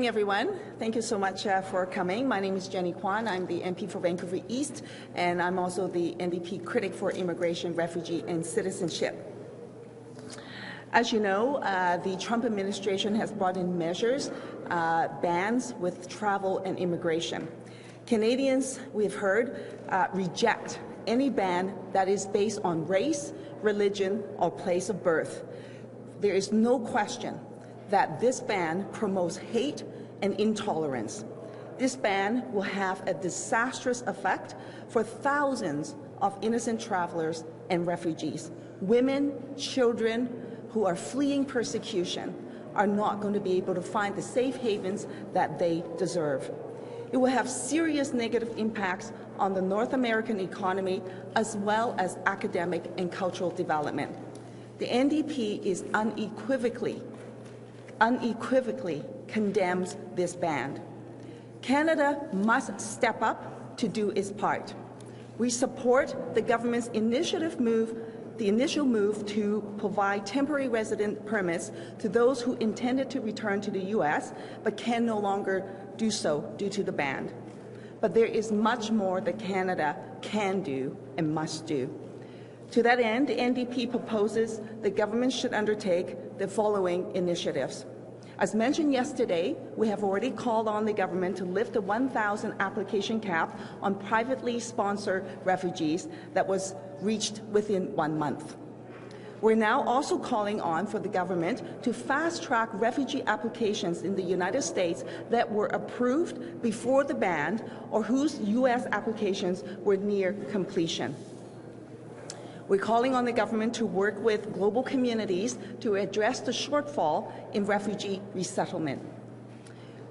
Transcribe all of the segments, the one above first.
morning, everyone. Thank you so much for coming. My name is Jenny Kwan. I'm the MP for Vancouver East, and I'm also the NDP critic for immigration, refugee, and citizenship. As you know, the Trump administration has brought in measures, bans with travel and immigration. Canadians, we've heard, reject any ban that is based on race, religion, or place of birth. There is no question that this ban promotes hate and intolerance. This ban will have a disastrous effect for thousands of innocent travelers and refugees. Women, children who are fleeing persecution are not going to be able to find the safe havens that they deserve. It will have serious negative impacts on the North American economy as well as academic and cultural development. The NDP is unequivocally condemns this ban. Canada must step up to do its part. We support the government's initial move to provide temporary resident permits to those who intended to return to the U.S. but can no longer do so due to the ban. But there is much more that Canada can do and must do. To that end, the NDP proposes the government should undertake the following initiatives. As mentioned yesterday, we have already called on the government to lift the 1,000 application cap on privately sponsored refugees that was reached within 1 month. We're now also calling on for the government to fast-track refugee applications in the United States that were approved before the ban or whose U.S. applications were near completion. We're calling on the government to work with global communities to address the shortfall in refugee resettlement.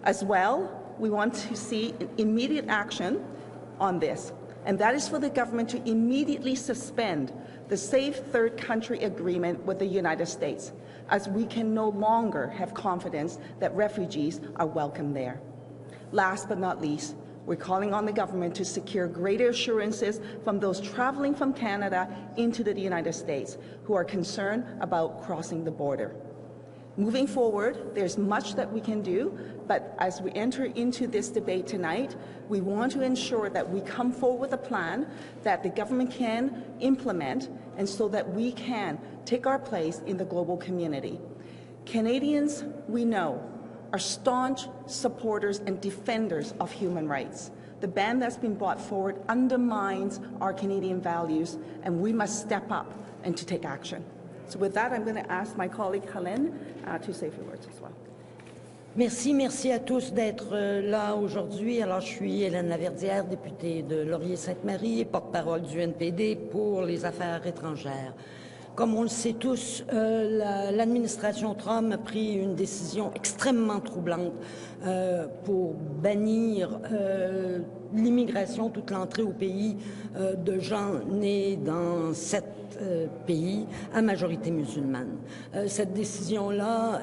As well, we want to see immediate action on this, and that is for the government to immediately suspend the Safe Third Country Agreement with the United States, as we can no longer have confidence that refugees are welcome there. Last but not least, we're calling on the government to secure greater assurances from those traveling from Canada into the United States who are concerned about crossing the border. Moving forward, there's much that we can do, but as we enter into this debate tonight, we want to ensure that we come forward with a plan that the government can implement, and so that we can take our place in the global community. Canadians, we know, are staunch supporters and defenders of human rights. The ban that's been brought forward undermines our Canadian values, and we must step up and to take action. So with that, I'm going to ask my colleague Hélène to say a few words as well. Merci à tous d'être là aujourd'hui. Alors, je suis Hélène Laverdière, députée de Laurier-Sainte-Marie et porte-parole du NPD pour les affaires étrangères. Comme on le sait tous, l'administration Trump a pris une décision extrêmement troublante pour bannir l'immigration, toute l'entrée au pays de gens nés dans 7 pays à majorité musulmane. Cette décision-là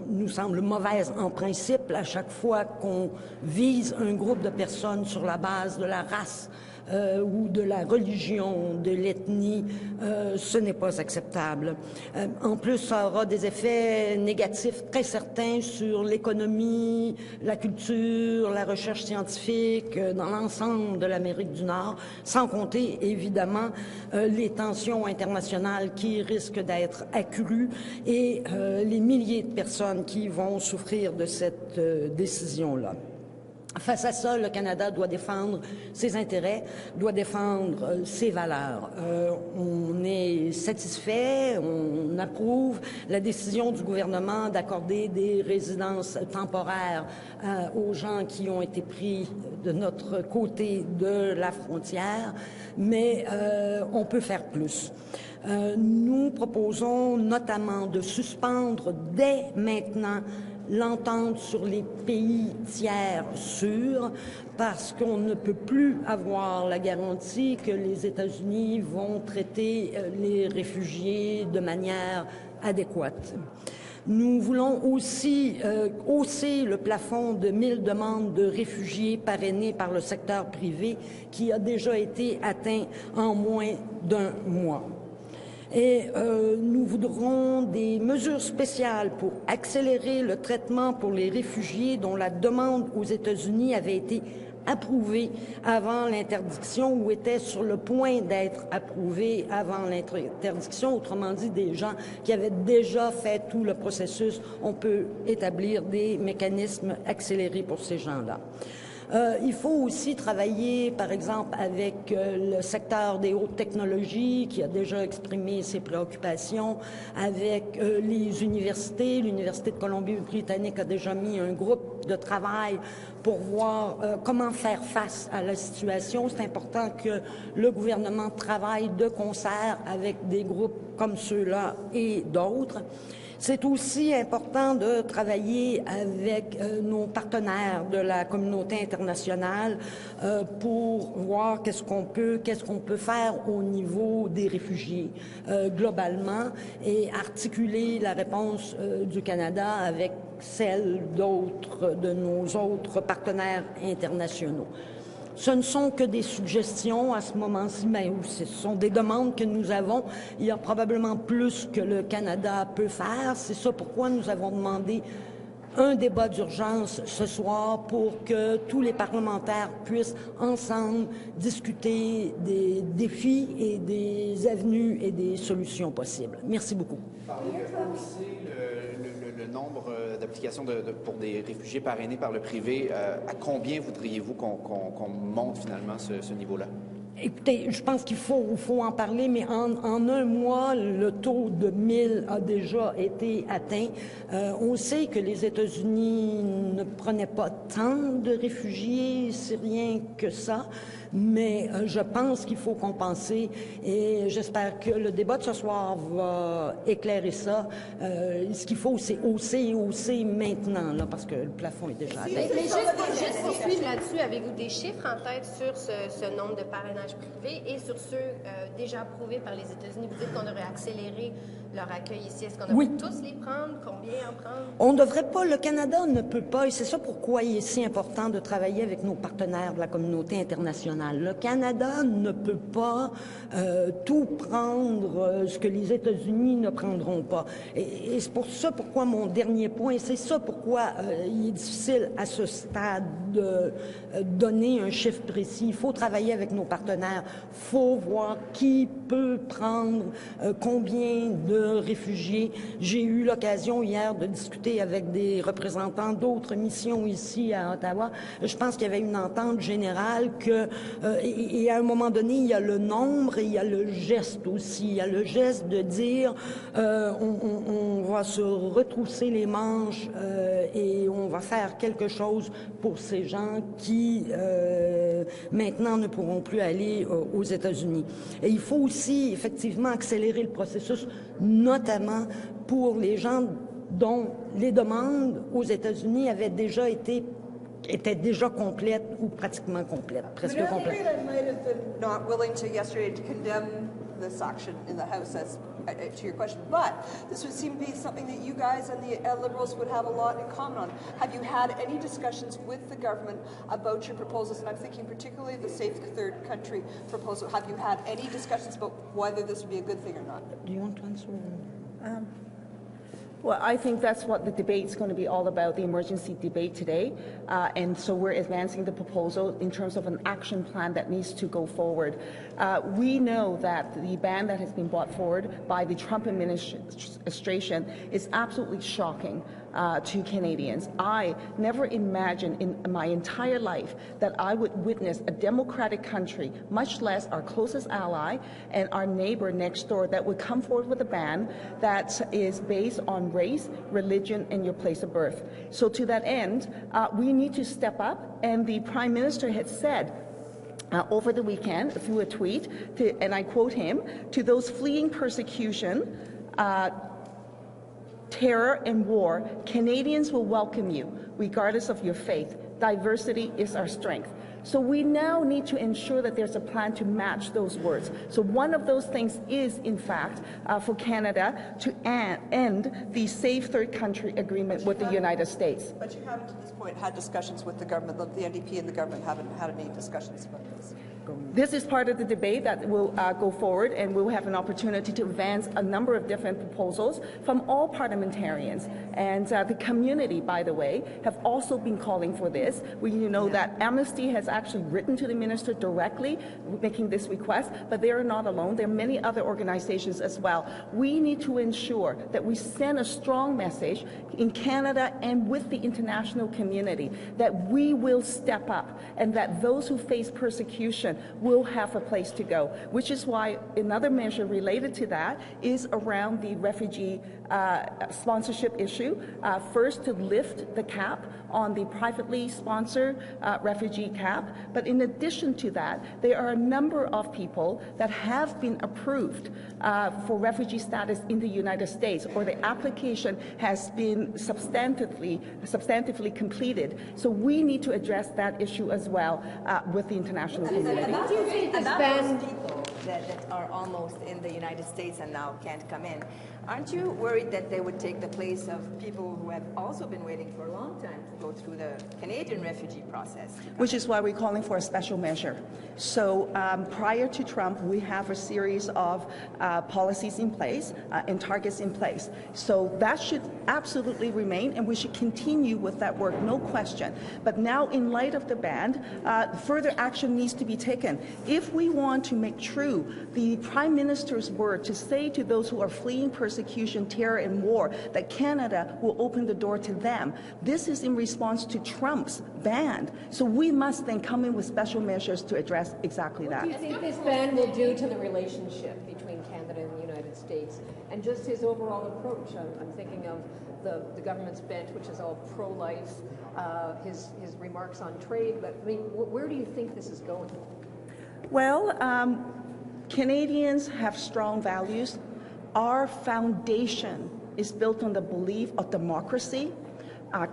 nous semble mauvaise en principe à chaque fois qu'on vise un groupe de personnes sur la base de la race ou de la religion, de l'ethnie, ce n'est pas acceptable. En plus, ça aura des effets négatifs très certains sur l'économie, la culture, la recherche scientifique dans l'ensemble de l'Amérique du Nord, sans compter évidemment les tensions internationales qui risquent d'être accrues et les milliers de personnes qui vont souffrir de cette décision-là. Face à ça, le Canada doit défendre ses intérêts, doit défendre ses valeurs. On est satisfait, on approuve la décision du gouvernement d'accorder des résidences temporaires aux gens qui ont été pris de notre côté de la frontière, mais on peut faire plus. Nous proposons notamment de suspendre dès maintenant l'entente sur les pays tiers sûrs, parce qu'on ne peut plus avoir la garantie que les États-Unis vont traiter les réfugiés de manière adéquate. Nous voulons aussi hausser le plafond de 1000 demandes de réfugiés parrainés par le secteur privé, qui a déjà été atteint en moins d'1 mois. Et nous voudrons des mesures spéciales pour accélérer le traitement pour les réfugiés dont la demande aux États-Unis avait été approuvée avant l'interdiction ou était sur le point d'être approuvée avant l'interdiction. Autrement dit, des gens qui avaient déjà fait tout le processus. On peut établir des mécanismes accélérés pour ces gens-là. Il faut aussi travailler, par exemple, avec le secteur des hautes technologies qui a déjà exprimé ses préoccupations, avec les universités. L'Université de Colombie-Britannique a déjà mis un groupe de travail pour voir comment faire face à la situation. C'est important que le gouvernement travaille de concert avec des groupes comme ceux-là et d'autres. C'est aussi important de travailler avec nos partenaires de la communauté internationale pour voir qu'est-ce qu'on peut faire au niveau des réfugiés globalement et articuler la réponse du Canada avec celle de nos autres partenaires internationaux. Ce ne sont que des suggestions à ce moment-ci, mais ce sont des demandes que nous avons. Il y a probablement plus que le Canada peut faire. C'est ça pourquoi nous avons demandé un débat d'urgence ce soir pour que tous les parlementaires puissent ensemble discuter des défis et des avenues et des solutions possibles. Merci beaucoup. On sait le nombre d'applications pour des réfugiés parrainés par le privé. À combien voudriez-vous qu'on monte finalement ce niveau-là? Écoutez, je pense qu'il faut en parler, mais en un mois, le taux de 1000 a déjà été atteint. On sait que les États-Unis ne prenaient pas tant de réfugiés syriens que ça, mais je pense qu'il faut compenser et j'espère que le débat de ce soir va éclairer ça. Ce qu'il faut, c'est hausser maintenant, là, parce que le plafond est déjà atteint. Mais juste pour suivre là-dessus, avez-vous des chiffres en tête sur ce nombre de parrainages privés et sur ceux déjà approuvés par les États-Unis? Vous dites qu'on devrait accélérer leur accueil ici. Est-ce qu'on devrait tous les prendre? Combien en prendre? On ne devrait pas. Le Canada ne peut pas, et c'est ça pourquoi il est si important de travailler avec nos partenaires de la communauté internationale. Le Canada ne peut pas tout prendre, ce que les États-Unis ne prendront pas. Et c'est pour ça pourquoi mon dernier point, c'est ça pourquoi il est difficile à ce stade de donner un chiffre précis. Il faut travailler avec nos partenaires. Il faut voir qui peut prendre combien de réfugiés. J'ai eu l'occasion hier de discuter avec des représentants d'autres missions ici à Ottawa. Je pense qu'il y avait une entente générale que, et à un moment donné, il y a le nombre et il y a le geste aussi. Il y a le geste de dire on va se retrousser les manches et on va faire quelque chose pour ces gens qui maintenant ne pourront plus aller aux États-Unis. Et il faut aussi effectivement accélérer le processus, notamment pour les gens dont les demandes aux États-Unis étaient déjà complètes ou pratiquement complètes, presque complètes. Might have been not willing to yesterday to condemn this action in the House, as to your question, but this would seem to be something that you guys and the Liberals would have a lot in common on. Have you had any discussions with the government about your proposals? And I'm thinking particularly the Safe Third Country proposal. Have you had any discussions about whether this would be a good thing or not? Do you want to answer? Well, I think that's what the debate's going to be all about, the emergency debate today. And so we're advancing the proposal in terms of an action plan that needs to go forward. We know that the ban that has been brought forward by the Trump administration is absolutely shocking to Canadians. I never imagined in my entire life that I would witness a democratic country, much less our closest ally and our neighbor next door, that would come forward with a ban that is based on race, religion, and your place of birth. So to that end, we need to step up, and the Prime Minister had said over the weekend through a tweet, and I quote him, "To those fleeing persecution, terror and war, Canadians will welcome you, regardless of your faith. Diversity is our strength." So we now need to ensure that there's a plan to match those words. So one of those things is, in fact, for Canada to end the Safe Third Country agreement with the United States. But you haven't, at this point, had discussions with the government. The NDP and the government haven't had any discussions about this. This is part of the debate that will go forward, and we'll have an opportunity to advance a number of different proposals from all parliamentarians. And the community, by the way, have also been calling for this. We know that Amnesty has actually written to the minister directly making this request, but they are not alone. There are many other organizations as well. We need to ensure that we send a strong message in Canada and with the international community that we will step up and that those who face persecution will have a place to go, which is why another measure related to that is around the refugee sponsorship issue. First, to lift the cap on the privately sponsored refugee cap. But in addition to that, there are a number of people that have been approved for refugee status in the United States, or the application has been substantively completed. So we need to address that issue as well with the international community. Do you think this ban... people that are almost in the United States and now can't come in, aren't you worried that they would take the place of people who have also been waiting for a long time to go through the Canadian refugee process? Which is why we're calling for a special measure. So prior to Trump, we have a series of policies in place and targets in place. So that should absolutely remain, and we should continue with that work, no question. But now, in light of the ban, further action needs to be taken. If we want to make true the Prime Minister's word to say to those who are fleeing persecution, terror, and war that Canada will open the door to them, this is in response to Trump's ban. So we must then come in with special measures to address exactly that. What do you think this ban will do to the relationship between Canada and the United States, and just his overall approach? I'm thinking of the government's bent, which is all pro-life, his remarks on trade, but I mean, where do you think this is going? Well, Canadians have strong values. Our foundation is built on the belief of democracy,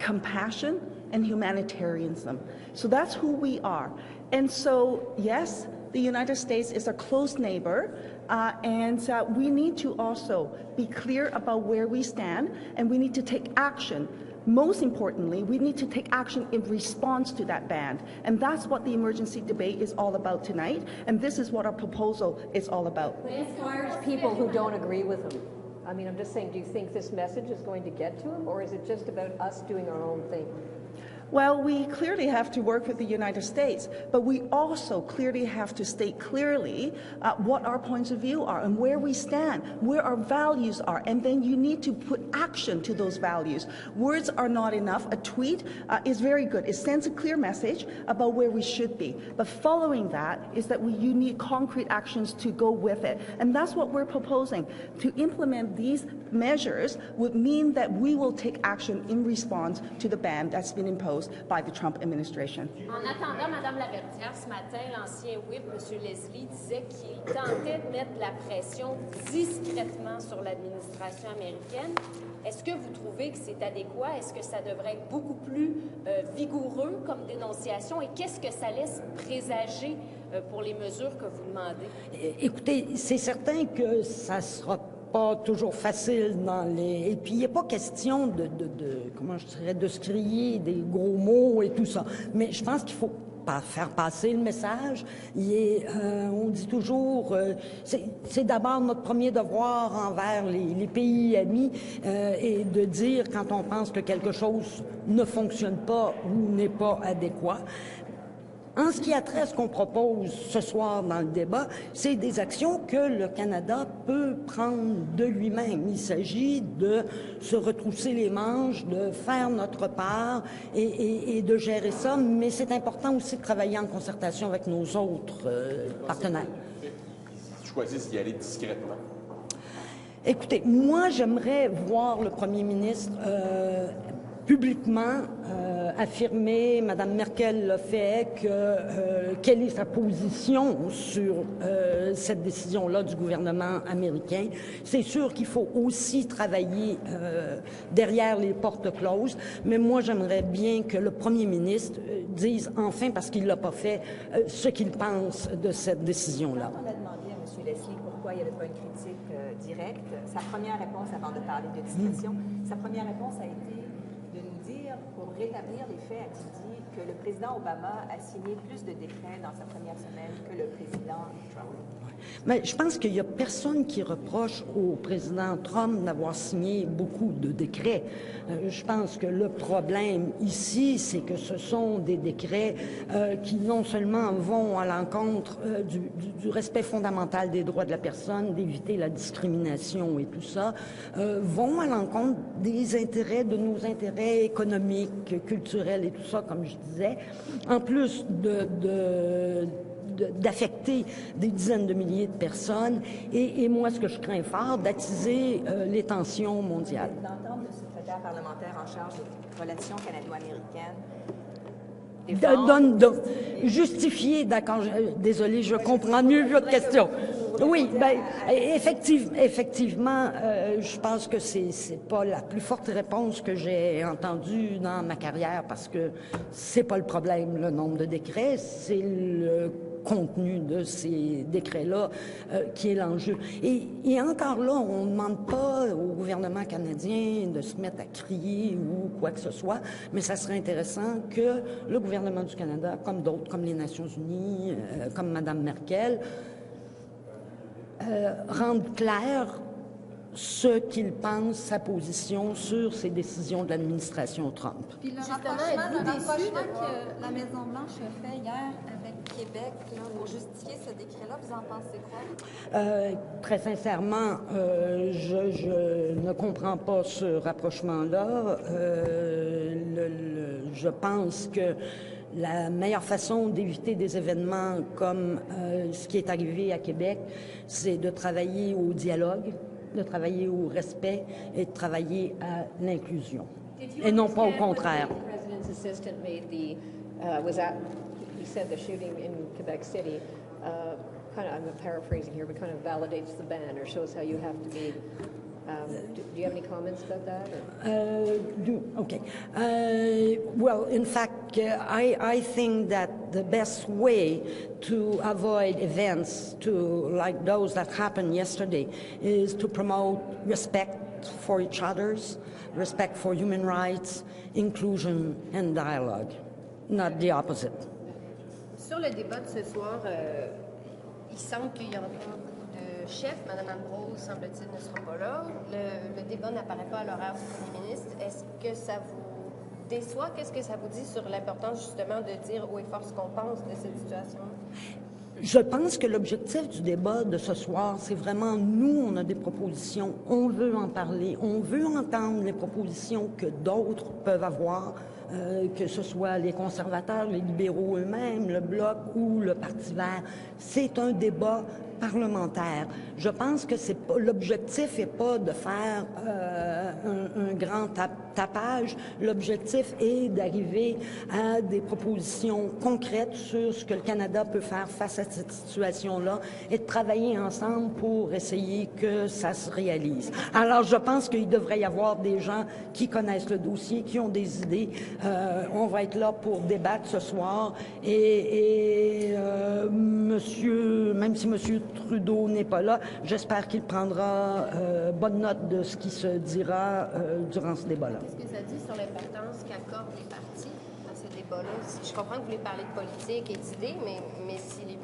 compassion, and humanitarianism. So that's who we are. And so, yes, the United States is a close neighbor, and we need to also be clear about where we stand, and we need to take action. Most importantly, we need to take action in response to that ban. And that's what the emergency debate is all about tonight, and this is what our proposal is all about. But as far as people who don't agree with him, I mean, I'm just saying, do you think this message is going to get to him, or is it just about us doing our own thing? Well, we clearly have to work with the United States, but we also clearly have to state clearly what our points of view are and where we stand, where our values are, and then you need to put action to those values. Words are not enough. A tweet is very good. It sends a clear message about where we should be, but following that is that you need concrete actions to go with it, and that's what we're proposing. To implement these measures would mean that we will take action in response to the ban that's been imposed by the Trump administration. En attendant, Madame Laverdière, ce matin, l'ancien whip, M. Leslie, disait qu'il tentait de mettre la pression discrètement sur l'administration américaine. Est-ce que vous trouvez que c'est adéquat? Est-ce que ça devrait être beaucoup plus vigoureux comme dénonciation? Et qu'est-ce que ça laisse présager pour les mesures que vous demandez? Écoutez, c'est certain que ça sera pas toujours facile dans les... Et puis, il n'est pas question comment je dirais, de se crier des gros mots et tout ça. Mais je pense qu'il faut faire passer le message. On dit toujours, c'est d'abord notre premier devoir envers les pays amis et de dire quand on pense que quelque chose ne fonctionne pas ou n'est pas adéquat. En ce qui a trait à ce qu'on propose ce soir dans le débat, c'est des actions que le Canada peut prendre de lui-même. Il s'agit de se retrousser les manches, de faire notre part et de gérer ça, mais c'est important aussi de travailler en concertation avec nos autres partenaires. Ils choisissent d'y aller discrètement. Écoutez, moi, j'aimerais voir le premier ministre publiquement affirmer, Mme Merkel l'a fait, quelle est sa position sur cette décision-là du gouvernement américain. C'est sûr qu'il faut aussi travailler derrière les portes closes, mais moi j'aimerais bien que le premier ministre dise enfin, parce qu'il ne l'a pas fait, ce qu'il pense de cette décision-là. On a demandé à M. Leslie pourquoi il n'y avait pas une critique directe. Sa première réponse, avant de parler de discrétion, sa première réponse a été de nous dire pour rétablir les faits, a-t-il dit que le président Obama a signé plus de décrets dans sa première semaine que le président Trump? Mais je pense qu'il n'y a personne qui reproche au président Trump d'avoir signé beaucoup de décrets. Je pense que le problème ici, c'est que ce sont des décrets qui non seulement vont à l'encontre du respect fondamental des droits de la personne, d'éviter la discrimination et tout ça, vont à l'encontre des intérêts, de nos intérêts économiques, culturels et tout ça, comme je disais, en plus d'affecter des dizaines de milliers de personnes et moi, ce que je crains fort, d'attiser les tensions mondiales. D'entendre le secrétaire parlementaire en charge des relations canado-américaines Justifier, d'accord, désolé, je comprends mieux votre question. Oui, ben, effectivement, je pense que c'est pas la plus forte réponse que j'ai entendue dans ma carrière parce que c'est pas le problème, le nombre de décrets, c'est le contenu de ces décrets-là qui est l'enjeu. Et encore là, on ne demande pas au gouvernement canadien de se mettre à crier ou quoi que ce soit, mais ça serait intéressant que le gouvernement du Canada, comme d'autres, comme les Nations unies, comme Mme Merkel, rende clair ce qu'il pense, sa position sur ces décisions de l'administration Trump. Puis le rapprochement que la Maison-Blanche a fait hier avec Québec là, pour justifier ce décret-là, vous en pensez quoi? Très sincèrement, je ne comprends pas ce rapprochement-là. Je pense que la meilleure façon d'éviter des événements comme ce qui est arrivé à Québec, c'est de travailler au dialogue, de travailler au respect et de travailler à l'inclusion. Et non pas au contraire. The president's assistant made the he said the shooting in Quebec City kind of, I'm paraphrasing here, but kind of validates the ban or shows how you have to be. Do you have any comments about that? Okay. Well, in fact, I think that the best way to avoid events like those that happened yesterday is to promote respect for each other's, respect for human rights, inclusion and dialogue, not the opposite. Sur le débat de ce soir, il semble qu'il y aura beaucoup de chefs. Mme Ambrose, semble-t-il, ne sera pas là. Le débat n'apparaît pas à l'horaire du premier ministre. Est-ce que ça vous déçoit? Qu'est-ce que ça vous dit sur l'importance, justement, de dire haut et fort ce qu'on pense de cette situation? Je pense que l'objectif du débat de ce soir, c'est vraiment nous, on a des propositions, on veut en parler, on veut entendre les propositions que d'autres peuvent avoir, que ce soit les conservateurs, les libéraux eux-mêmes, le Bloc ou le Parti vert. C'est un débat parlementaire. Je pense que c'est pas, l'objectif n'est pas de faire un grand tapage. L'objectif est d'arriver à des propositions concrètes sur ce que le Canada peut faire face à cette situation-là et de travailler ensemble pour essayer que ça se réalise. Alors, je pense qu'il devrait y avoir des gens qui connaissent le dossier, qui ont des idées. On va être là pour débattre ce soir et même si monsieur Trudeau n'est pas là, j'espère qu'il prendra bonne note de ce qui se dira durant ce débat-là. Qu'est-ce que ça dit sur l'importance qu'accordent les partis à ce débat-là? Je comprends que vous voulez parler de politique et d'idées, mais si les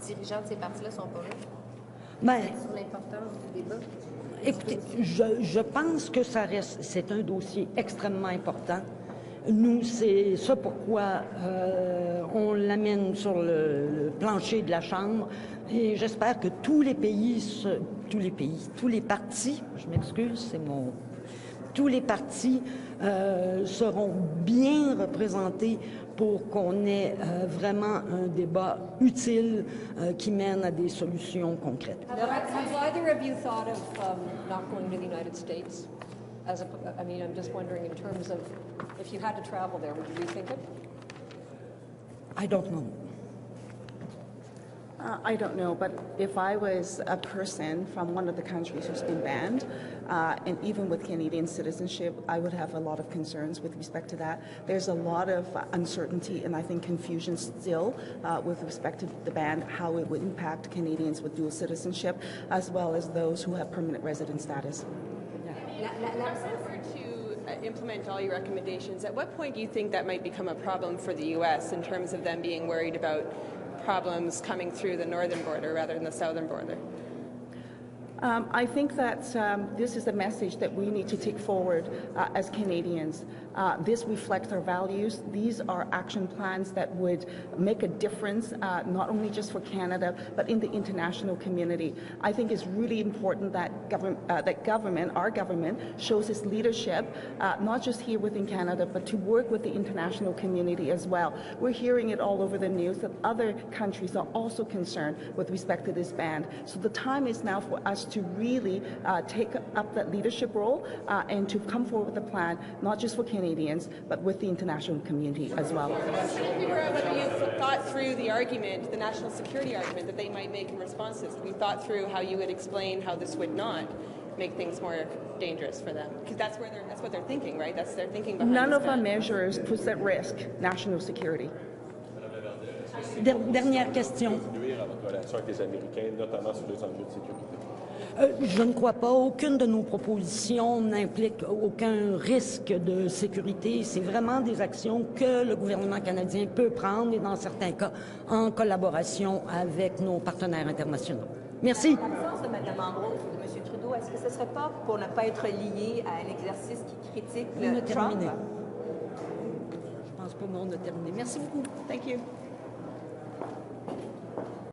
dirigeants de ces partis-là ne sont pas là, sur l'importance du débat? Écoutez, je pense que c'est un dossier extrêmement important. Nous, c'est ça pourquoi on l'amène sur le plancher de la Chambre et j'espère que tous les partis, je m'excuse, tous les partis seront bien représentés pour qu'on ait vraiment un débat utile qui mène à des solutions concrètes. Have either of you thought of not going to the United States? I'm just wondering in terms of if you had to travel there, would you rethink it? I don't know. I don't know, but if I was a person from one of the countries who's been banned, and even with Canadian citizenship, I would have a lot of concerns with respect to that. There's a lot of uncertainty and I think confusion still with respect to the ban, how it would impact Canadians with dual citizenship, as well as those who have permanent resident status. implement all your recommendations, at what point do you think that might become a problem for the U.S. in terms of them being worried about problems coming through the northern border rather than the southern border? I think that this is a message that we need to take forward as Canadians. This reflects our values. These are action plans that would make a difference, not only just for Canada, but in the international community. I think it's really important that our government, shows its leadership, not just here within Canada, but to work with the international community as well. We're hearing it all over the news that other countries are also concerned with respect to this ban. So the time is now for us to really take up that leadership role and to come forward with a plan, not just for Canadians, but with the international community as well. Have you thought through the argument, the national security argument that they might make in response to this? Have you thought through how you would explain how this would not make things more dangerous for them? Because that's what they're thinking, right? That's their thinking behind None this of our ban. measures puts at risk national security. Dernière question. Nuire à votre relation avec les Américains, notamment sur les enjeux de sécurité? Je ne crois pas. Aucune de nos propositions n'implique aucun risque de sécurité. C'est vraiment des actions que le gouvernement canadien peut prendre et dans certains cas en collaboration avec nos partenaires internationaux. Merci. L'absence de Mme Ambrose ou de M. Trudeau, est-ce que ce ne serait pas pour ne pas être lié à un exercice qui critique le Trump? Je pense pas, mais on a terminé. Merci beaucoup. Thank you.